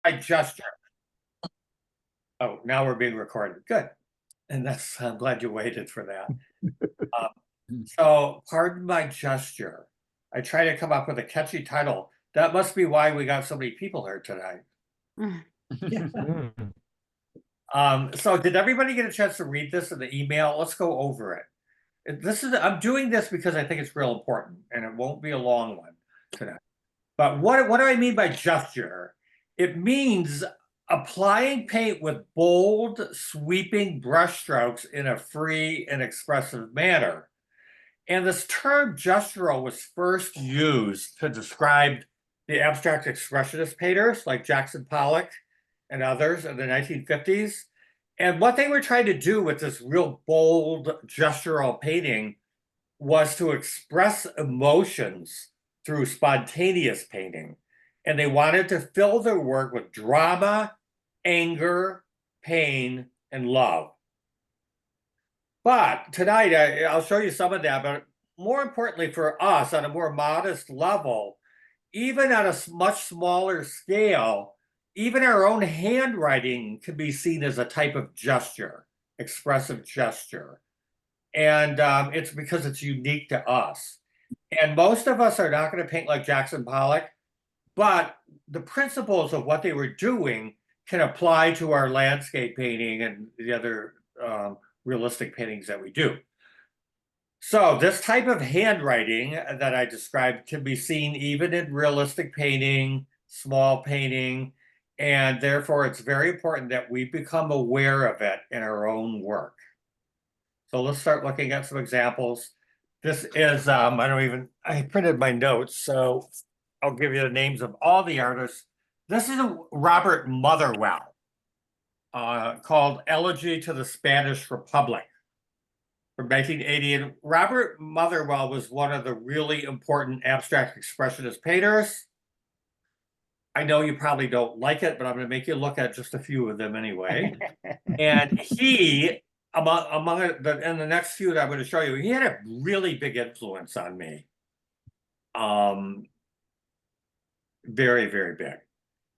by gesture. Oh, now we're being recorded. Good. And I'm glad you waited for that. So, pardon my gesture. I try to come up with a catchy title. That must be why we got so many people here tonight. So did everybody get a chance to read this in the email? Let's go over it. I'm doing this because I think it's real important, and it won't be a long one tonight. But what do I mean by gesture? It means applying paint with bold, sweeping brushstrokes in a free and expressive manner. And this term gestural was first used to describe the abstract expressionist painters like Jackson Pollock and others in the 1950s. And what they were trying to do with this real bold gestural painting was to express emotions through spontaneous painting. And they wanted to fill their work with drama, anger, pain, and love. But tonight, I'll show you some of that. But more importantly for us, on a more modest level, even on a much smaller scale, even our own handwriting can be seen as a type of gesture, expressive gesture. And it's because it's unique to us. And most of us are not going to paint like Jackson Pollock, but the principles of what they were doing can apply to our landscape painting and the other realistic paintings that we do. So this type of handwriting that I described can be seen even in realistic painting, small painting, and therefore it's very important that we become aware of it in our own work. So let's start looking at some examples. This is, I printed my notes, so I'll give you the names of all the artists. This is a Robert Motherwell called Elegy to the Spanish Republic from 1980. And Robert Motherwell was one of the really important abstract expressionist painters. I know you probably don't like it, but I'm going to make you look at just a few of them anyway. And he, among in the next few that I'm going to show you, he had a really big influence on me. Very, very big,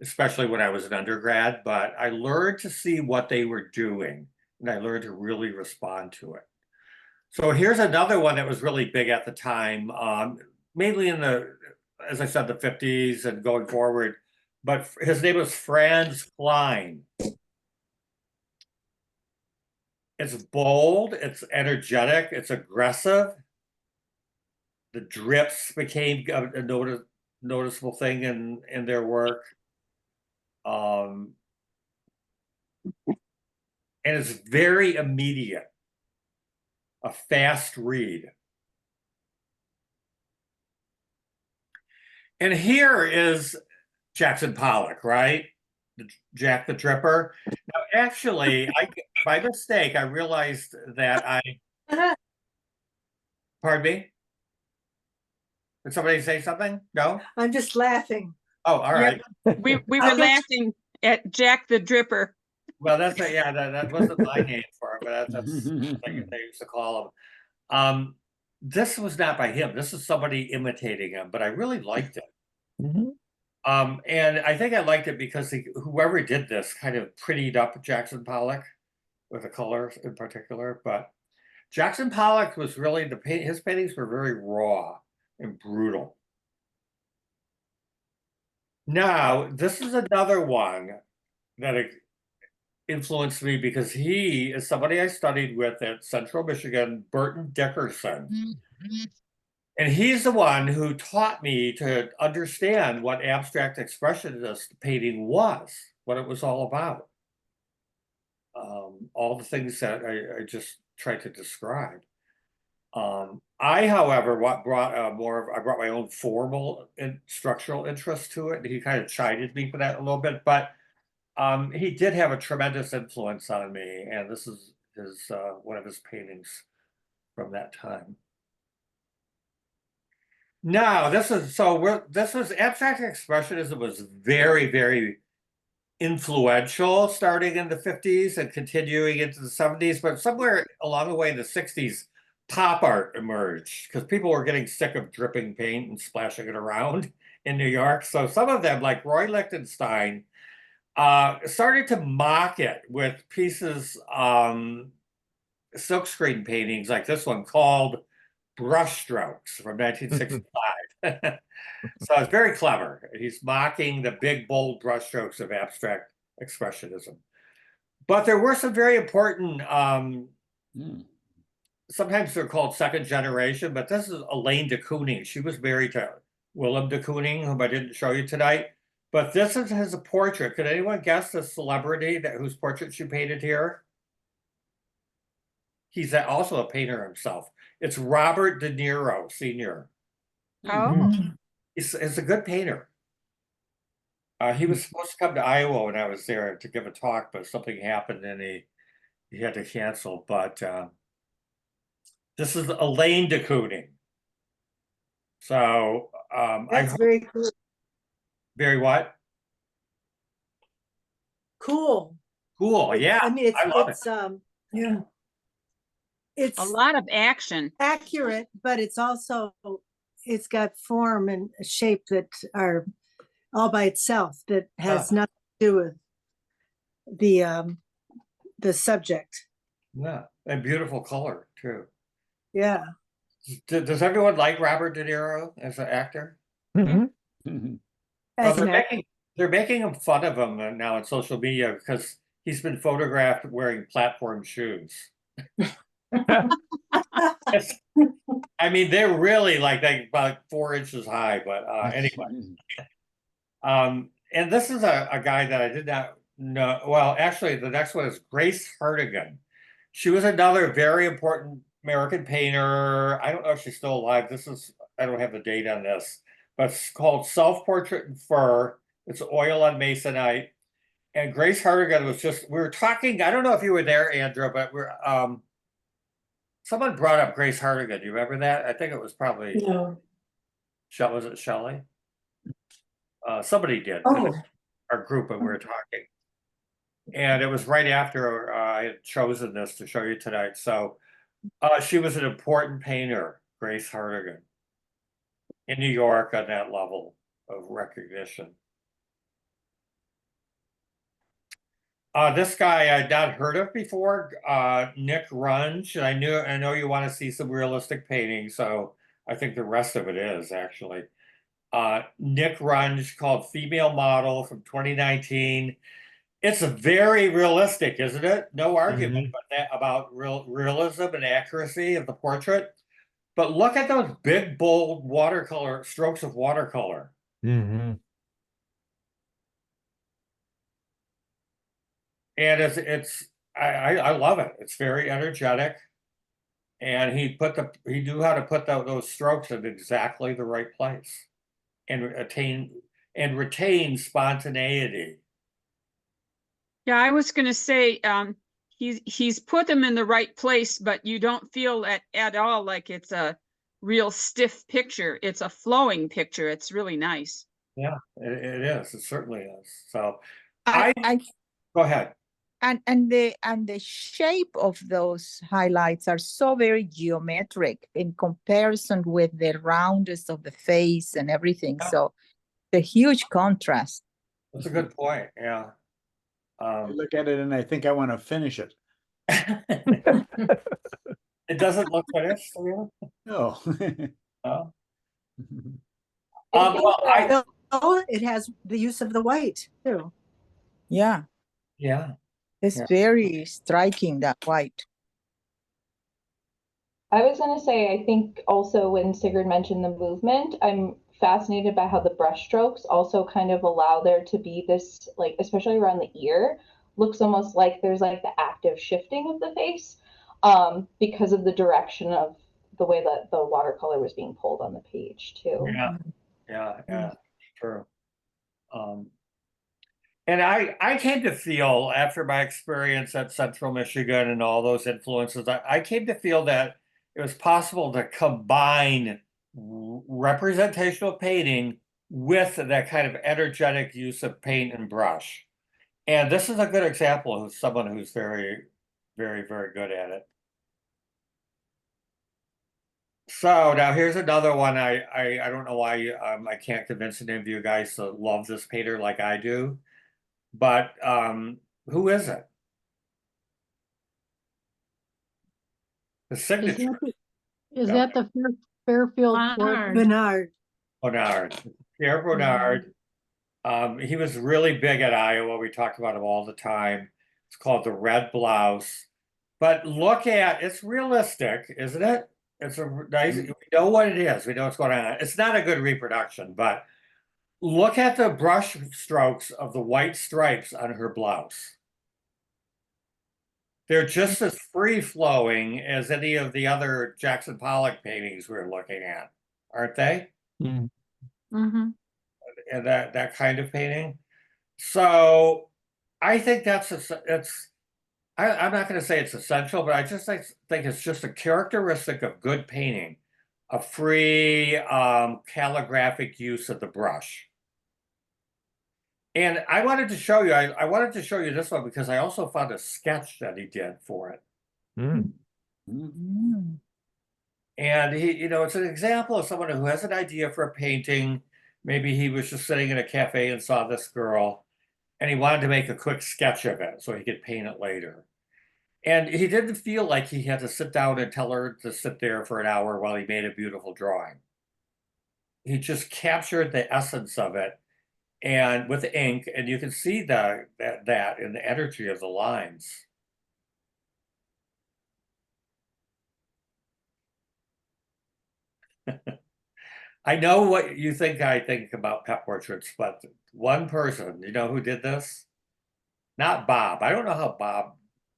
especially when I was an undergrad. But I learned to see what they were doing, and I learned to really respond to it. So here's another one that was really big at the time, mainly in the, as I said, the 50s and going forward. But his name was Franz Klein. It's bold, it's energetic, it's aggressive. The drips became a noticeable thing in their work. And it's very immediate, a fast read. And here is Jackson Pollock, right? Jack the Dripper. Now, actually, by mistake, I realized that pardon me? Did somebody say something? No? I'm just laughing. Oh, all right. We were laughing at Jack the Dripper. Well, that wasn't my name for it, but that's like they used to call him. This was not by him. This is somebody imitating him, but I really liked it. And I think I liked it because whoever did this kind of prettied up Jackson Pollock with the colors in particular. But Jackson Pollock was really his paintings were very raw and brutal. Now, this is another one that influenced me because he is somebody I studied with at Central Michigan, Burton Dickerson. And he's the one who taught me to understand what abstract expressionist painting was, what it was all about. All the things that I just tried to describe. I, however, I brought my own formal and structural interest to it. And he kind of chided me for that a little bit, but he did have a tremendous influence on me, and this is one of his paintings from that time. Now, this was abstract expressionism was very, very influential starting in the 50s and continuing into the 70s, but somewhere along the way in the 60s, pop art emerged because people were getting sick of dripping paint and splashing it around in New York. So some of them, like Roy Lichtenstein, started to mock it with pieces, silkscreen paintings like this one called Brushstrokes from 1965. So it's very clever. He's mocking the big, bold brushstrokes of abstract expressionism. But there were some very important, sometimes they're called second generation, but this is Elaine de Kooning. She was married to Willem de Kooning, whom I didn't show you tonight. But this is his portrait. Could anyone guess the celebrity whose portrait she painted here? He's also a painter himself. It's Robert De Niro Sr. Oh, He's a good painter. He was supposed to come to Iowa when I was there to give a talk, but something happened and he had to cancel. But this is Elaine de Kooning. So That's very cool. very what? Cool. Cool. Yeah. I mean, I love it's yeah. It's a lot of action. accurate, but it's also it's got form and shape that are all by itself that has nothing to do with the subject. Yeah. And beautiful color too. Yeah. Does everyone like Robert De Niro as an actor? As Well, an act- they're making fun of him now on social media because he's been photographed wearing platform shoes. I mean, they're really like about 4 inches high, but anyway. And this is a guy that I did not know. Well, actually, the next one is Grace Hartigan. She was another very important American painter. I don't know if she's still alive. I don't have the date on this, but it's called Self-Portrait in Fur. It's oil on masonite. And Grace Hartigan was we were talking, I don't know if you were there, Andrew, but someone brought up Grace Hartigan. Do you remember that? I think it was probably, No. was it Shelley? Somebody did. Oh. Our group, and we were talking. And it was right after I had chosen this to show you tonight. So she was an important painter, Grace Hartigan, in New York on that level of recognition. This guy I'd not heard of before, Nick Runge. I know you want to see some realistic painting, so I think the rest of it is actually. Nick Runge, called Female Model, from 2019. It's very realistic, isn't it? No argument about realism and accuracy of the portrait. But look at those big, bold watercolor strokes of watercolor. And I love it. It's very energetic. And he knew how to put those strokes in exactly the right place and retain spontaneity. Yeah, I was going to say he's put them in the right place, but you don't feel at all like it's a real stiff picture. It's a flowing picture. It's really nice. Yeah, it is. It certainly is. So I go ahead. And the shape of those highlights are so very geometric in comparison with the roundness of the face and everything. Yeah. So the huge contrast. That's a good point. Yeah. I look at it and I think I want to finish it. It doesn't look finished to you? No. Oh. It has the use of the white too. Yeah, Yeah. it's Yeah. very striking, that white. I was going to say, I think also when Sigrid mentioned the movement, I'm fascinated by how the brushstrokes also kind of allow there to be this, like, especially around the ear, looks almost like there's like the active shifting of the face because of the direction of the way that the watercolor was being pulled on the page too. Yeah, true. And I came to feel, after my experience at Central Michigan and all those influences, I came to feel that it was possible to combine representational painting with that kind of energetic use of paint and brush. And this is a good example of someone who's very, very, very good at it. So now here's another one. I don't know why I can't convince any of you guys to love this painter like I do. But who is it? The signature. Is No. that the Fairfield? Barnard. Bernard. Bernard. Pierre Bernard. He was really big at Iowa. We talked about him all the time. It's called the Red Blouse. But look at it's realistic, isn't it? It's a nice. We know what it is. We know what's going on. It's not a good reproduction, but look at the brush strokes of the white stripes on her blouse. They're just as free flowing as any of the other Jackson Pollock paintings we're looking at, aren't they? Mm-hmm. And that kind of painting. So I think that's I'm not going to say it's essential, but I just think it's just a characteristic of good painting, a free calligraphic use of the brush. And I wanted to show you, I wanted to show you this one because I also found a sketch that he did for it. Mm. And he, it's an example of someone who has an idea for a painting. Maybe he was just sitting in a cafe and saw this girl and he wanted to make a quick sketch of it so he could paint it later. And he didn't feel like he had to sit down and tell her to sit there for an hour while he made a beautiful drawing. He just captured the essence of it and with ink, and you can see that in the energy of the lines. I know what you think I think about pet portraits, but one person, you know who did this? Not Bob. I don't know how Bob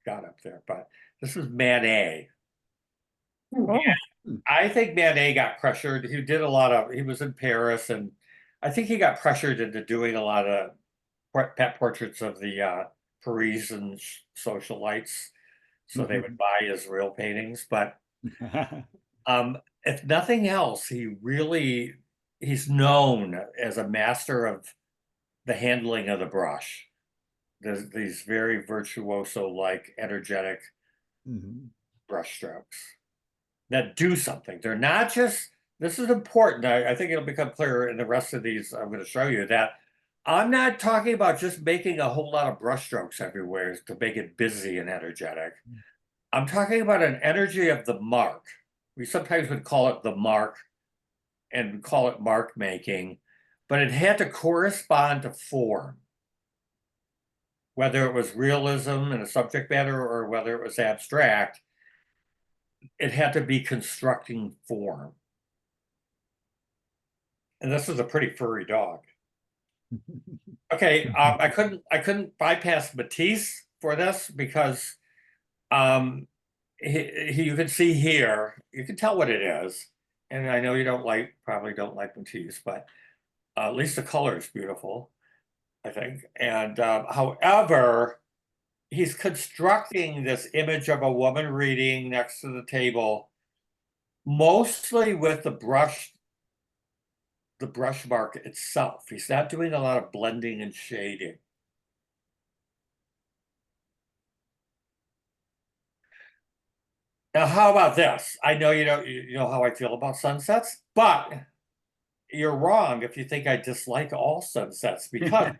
got up there, but this was Manet. Oh. I think Manet got pressured. He was in Paris, and I think he got pressured into doing a lot of pet portraits of the Parisian socialites, so they would buy his real paintings. But if nothing else, he's known as a master of the handling of the brush. There's these very virtuoso-like, energetic brush strokes that do something. They're not just, this is important. I think it'll become clearer in the rest of these I'm going to show you that I'm not talking about just making a whole lot of brush strokes everywhere to make it busy and energetic. I'm talking about an energy of the mark. We sometimes would call it the mark and call it mark making, but it had to correspond to form. Whether it was realism in a subject matter or whether it was abstract, it had to be constructing form. And this is a pretty furry dog. Okay, I couldn't bypass Matisse for this because you can see here, you can tell what it is. And I know you probably don't like Matisse, but at least the color is beautiful, I think. And however, he's constructing this image of a woman reading next to the table, mostly with the brush mark itself. He's not doing a lot of blending and shading. Now, how about this? I know you know how I feel about sunsets, but you're wrong if you think I dislike all sunsets, because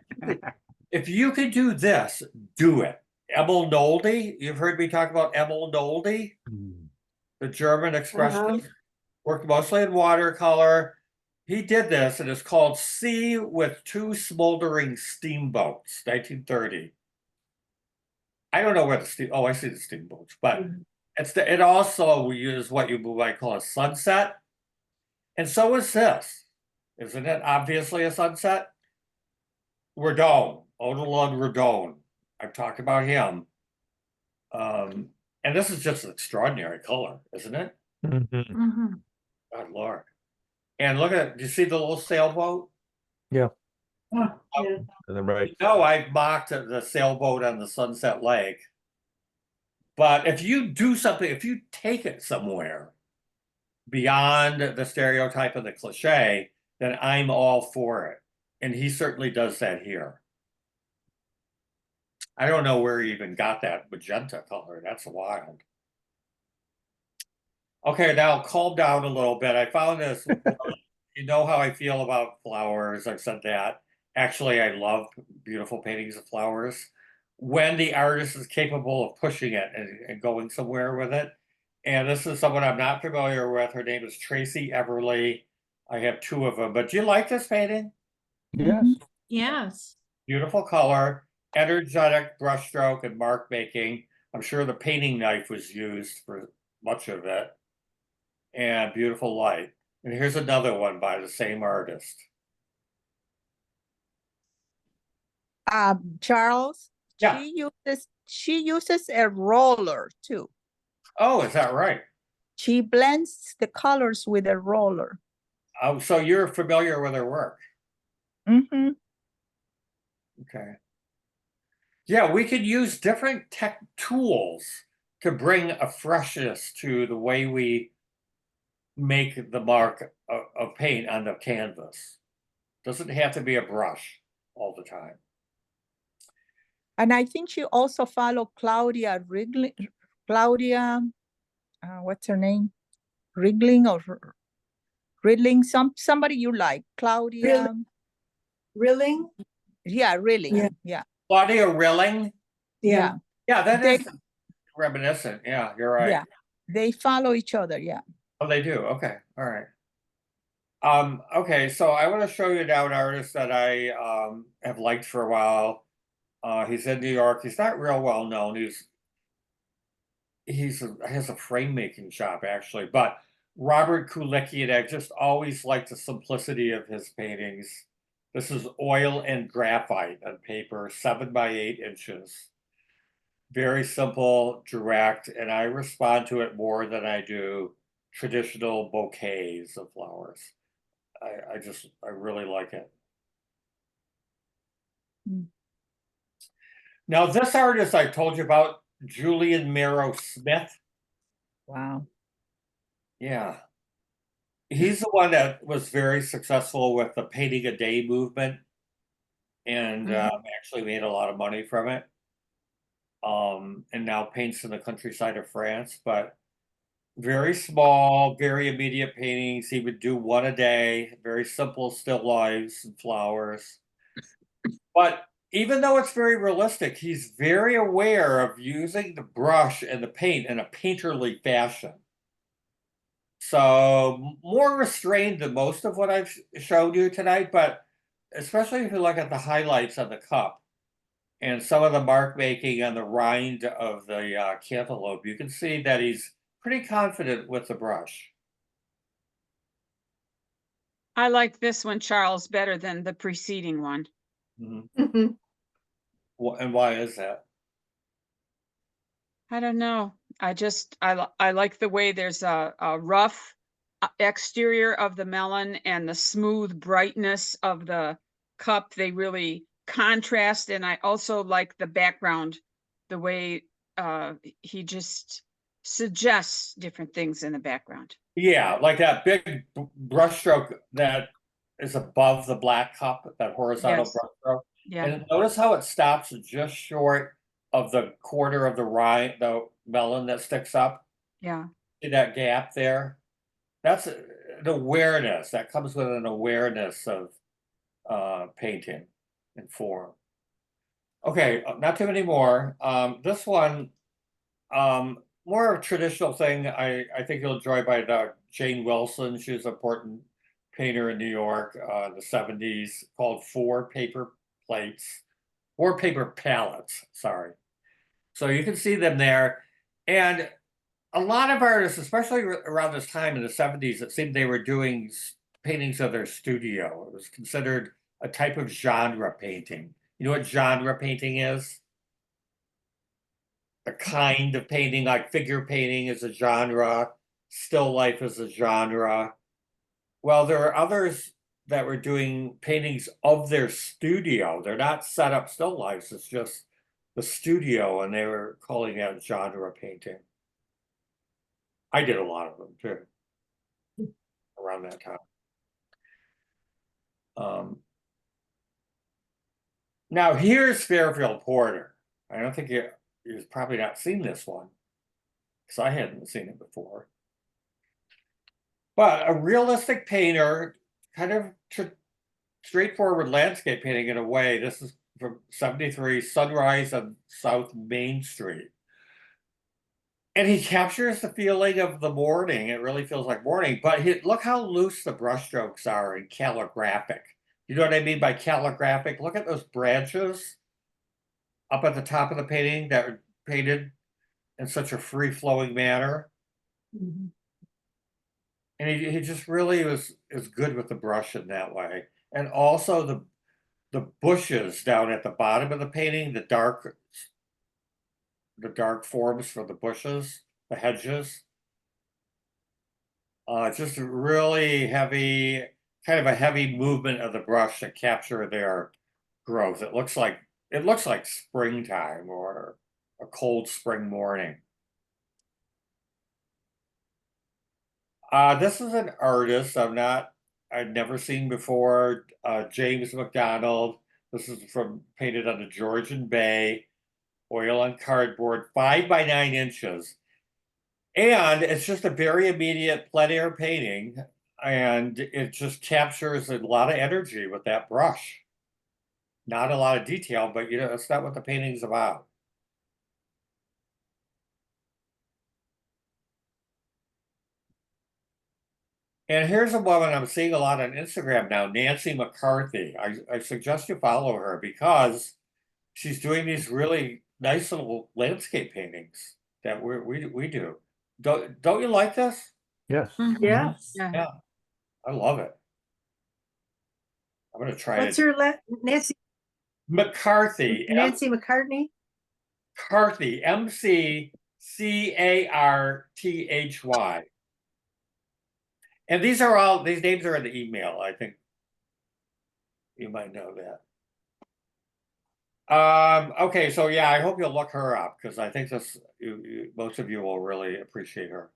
if you can do this, do it. Emil Nolde, you've heard me talk about Emil Nolde, the German expressionist, worked mostly in watercolor. He did this, and it's called Sea with Two Smoldering Steamboats, 1930. I don't know where I see the steamboats, but it also uses what you might call a sunset. And so is this. Isn't it obviously a sunset? Redon, Odilon Redon. I've talked about him. And this is just an extraordinary color, isn't it? God Lord. And look at it. Do you see the little sailboat? Yeah. Yeah. And then right. I mocked the sailboat on the Sunset Lake. But if you do something, if you take it somewhere beyond the stereotype and the cliche, then I'm all for it. And he certainly does that here. I don't know where he even got that magenta color. That's wild. Okay, now calm down a little bit. I found this. You know how I feel about flowers. I've said that. Actually, I love beautiful paintings of flowers when the artist is capable of pushing it and going somewhere with it. And this is someone I'm not familiar with. Her name is Tracy Everly. I have two of them. But do you like this painting? Yes. Yes. Beautiful color, energetic brushstroke and mark making. I'm sure the painting knife was used for much of it. And beautiful light. And here's another one by the same artist. Charles, Yeah. she uses a roller too. Oh, is that right? She blends the colors with a roller. Oh, so you're familiar with her work. Mm-hmm. Okay. Yeah, we could use different tech tools to bring a freshness to the way we make the mark of paint on the canvas. Doesn't have to be a brush all the time. And I think she also followed Claudia Wriggling. Claudia, what's her name? Wriggling or Riddling? Somebody you like, Claudia. Rilling? Yeah, Rilling. Yeah. Yeah. Claudia Rilling? Yeah. Yeah, that They- is reminiscent. Yeah, you're right. Yeah. They follow each other. Yeah. Oh, they do. Okay. All right. Okay, so I want to show you now an artist that I have liked for a while. He's in New York. He's not real well known. Has a frame making shop actually, but Robert Kulicki, and I've just always liked the simplicity of his paintings. This is oil and graphite on paper, 7 by 8 inches. Very simple, direct, and I respond to it more than I do traditional bouquets of flowers. I really like it. Mm. Now, this artist I told you about, Julian Marrow Smith. Wow. Yeah. He's the one that was very successful with the painting a day movement and actually made a lot of money from it. And now paints in the countryside of France, but very small, very immediate paintings. He would do one a day, very simple still lifes and flowers. But even though it's very realistic, he's very aware of using the brush and the paint in a painterly fashion. So more restrained than most of what I've showed you tonight, but especially if you look at the highlights on the cup and some of the mark making on the rind of the cantaloupe, you can see that he's pretty confident with the brush. I like this one, Charles, better than the preceding one. And why is that? I don't know. I like the way there's a rough exterior of the melon and the smooth brightness of the cup. They really contrast, and I also like the background, the way he just suggests different things in the background. Yeah, like that big brushstroke that is above the black cup, that horizontal Yes. brushstroke. Yeah, And notice how it stops just short of the corner of the rind, the melon that sticks up. yeah. See that gap there? That's an awareness. That comes with an awareness of painting and form. Okay, not too many more. This one, more of a traditional thing. I think you'll enjoy by Jane Wilson. She was an important painter in New York, the 70s, called Four Paper Palettes, sorry. So you can see them there. And a lot of artists, especially around this time in the 70s, it seemed they were doing paintings of their studio. It was considered a type of genre painting. You know what genre painting is? A kind of painting, like figure painting is a genre, still life is a genre. Well, there are others that were doing paintings of their studio. They're not set up still lifes, it's just the studio, and they were calling that genre painting. I did a lot of them too, around that time. Now here's Fairfield Porter. I don't think you've probably not seen this one, because I hadn't seen it before. But a realistic painter, kind of straightforward landscape painting in a way. This is from 73, Sunrise on South Main Street. And he captures the feeling of the morning. It really feels like morning, but look how loose the brushstrokes are and calligraphic. You know what I mean by calligraphic? Look at those branches up at the top of the painting that are painted in such a free-flowing manner. Mhm. And he just really is good with the brush in that way. And also the bushes down at the bottom of the painting, the dark forms for the bushes, the hedges. Just really heavy, kind of a heavy movement of the brush to capture their growth. It looks like springtime or a cold spring morning. This is an artist I'd never seen before, James McDonald. This is painted on the Georgian Bay, oil on cardboard, 5 by 9 inches. And it's just a very immediate plein air painting, and it just captures a lot of energy with that brush. Not a lot of detail, but it's not what the painting's about. And here's a woman I'm seeing a lot on Instagram now, Nancy McCarthy. I suggest you follow her because she's doing these really nice little landscape paintings that we do. Don't you like this? Yes. Yes. Yeah. I love it. I'm gonna try What's it. her Nancy McCarthy. Nancy McCartney? McCarthy. McCarthy. And these names are in the email. I think you might know that. Okay, so yeah, I hope you'll look her up because I think most of you will really appreciate her.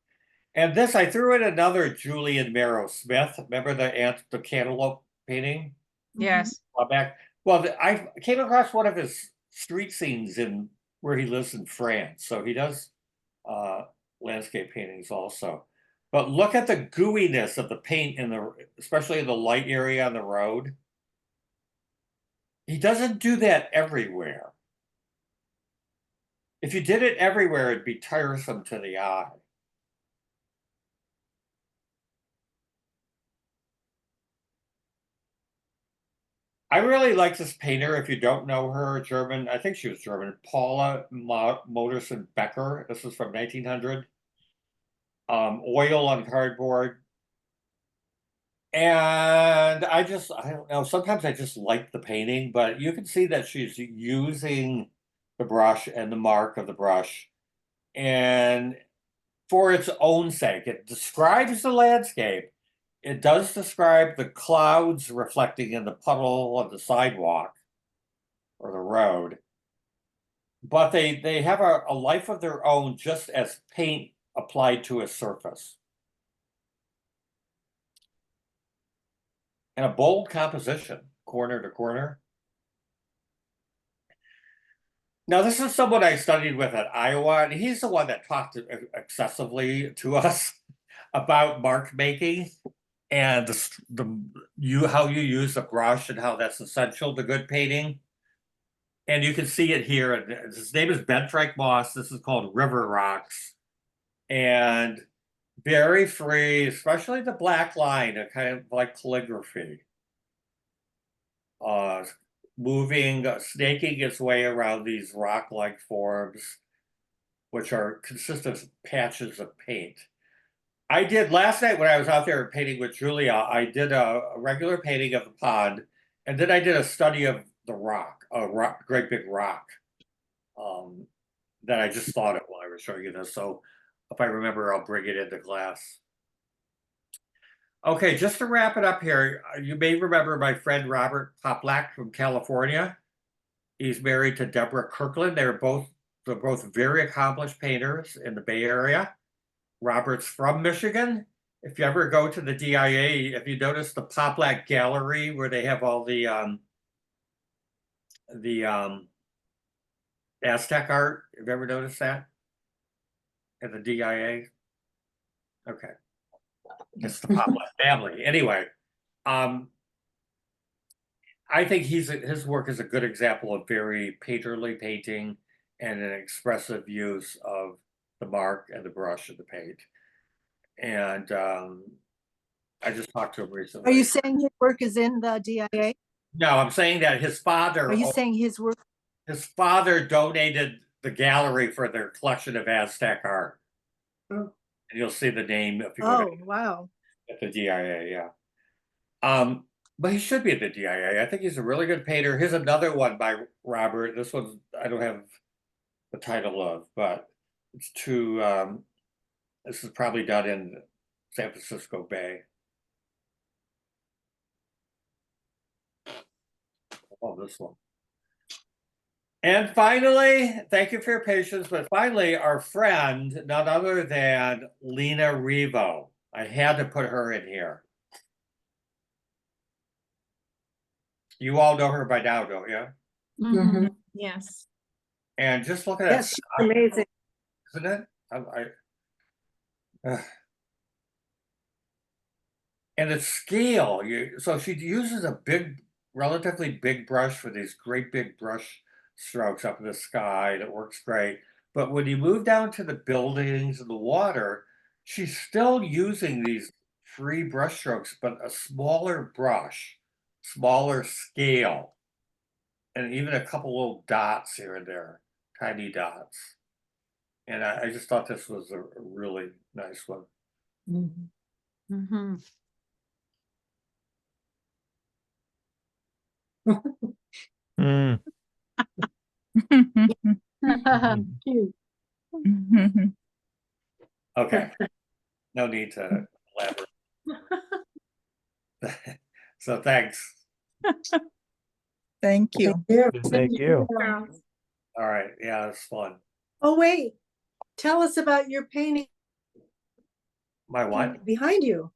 And this, I threw in another Julian Marrow Smith. Remember the cantaloupe painting? Yes. Back. Well, I came across one of his street scenes where he lives in France. So he does landscape paintings also. But look at the gooiness of the paint especially in the light area on the road. He doesn't do that everywhere. If you did it everywhere, it'd be tiresome to the eye. I really like this painter. If you don't know her, German, I think she was German, Paula Modersohn Becker. This is from 1900. Oil on cardboard. And I don't know, sometimes I just like the painting, but you can see that she's using the brush and the mark of the brush. And for its own sake, it describes the landscape. It does describe the clouds reflecting in the puddle of the sidewalk or the road. But they have a life of their own just as paint applied to a surface. And a bold composition, corner to corner. Now, this is someone I studied with at Iowa, and he's the one that talked excessively to us about mark making and how you use a brush and how that's essential to good painting. And you can see it here. His name is Ben Frank Moss. This is called River Rocks. And very free, especially the black line, a kind of like calligraphy. Moving, snaking its way around these rock-like forms, which consist of patches of paint. I did last night when I was out there painting with Julia, I did a regular painting of the pond, and then I did a study of the rock, great big rock, that I just thought of while I was showing you this. So if I remember, I'll bring it into class. Okay, just to wrap it up here, you may remember my friend Robert Poplack from California. He's married to Deborah Kirkland. They're both very accomplished painters in the Bay Area. Robert's from Michigan. If you ever go to the DIA, if you notice the Poplack Gallery where they have all the Aztec art, have you ever noticed that? At the DIA? Okay. It's the Poplack family. Anyway, I think his work is a good example of very painterly painting and an expressive use of the mark and the brush and the paint. And I just talked to him recently. Are you saying his work is in the DIA? No, I'm saying that his father. Are you saying his work? His father donated the gallery for their collection of Aztec art. Oh. And you'll see the name if you go Oh, wow. at the DIA, yeah. But he should be at the DIA. I think he's a really good painter. Here's another one by Robert. This one I don't have the title of, but it's this is probably done in San Francisco Bay. Oh, this one. And finally, thank you for your patience, but finally, our friend, none other than Lena Revo. I had to put her in here. You all know her by now, don't you? Mhm. Yes. And just look at Yes, she's amazing. isn't it? And its scale, so she uses a relatively big brush for these great big brush strokes up in the sky. That works great. But when you move down to the buildings and the water, she's still using these free brush strokes, but a smaller brush, smaller scale, and even a couple little dots here and there, tiny dots. And I just thought this was a really nice one. Mhm. Mm. Cute. Okay, no need to elaborate. So thanks. Thank you. Thank you. All right, yeah, it's fun. Oh, wait. Tell us about your painting My what? behind you.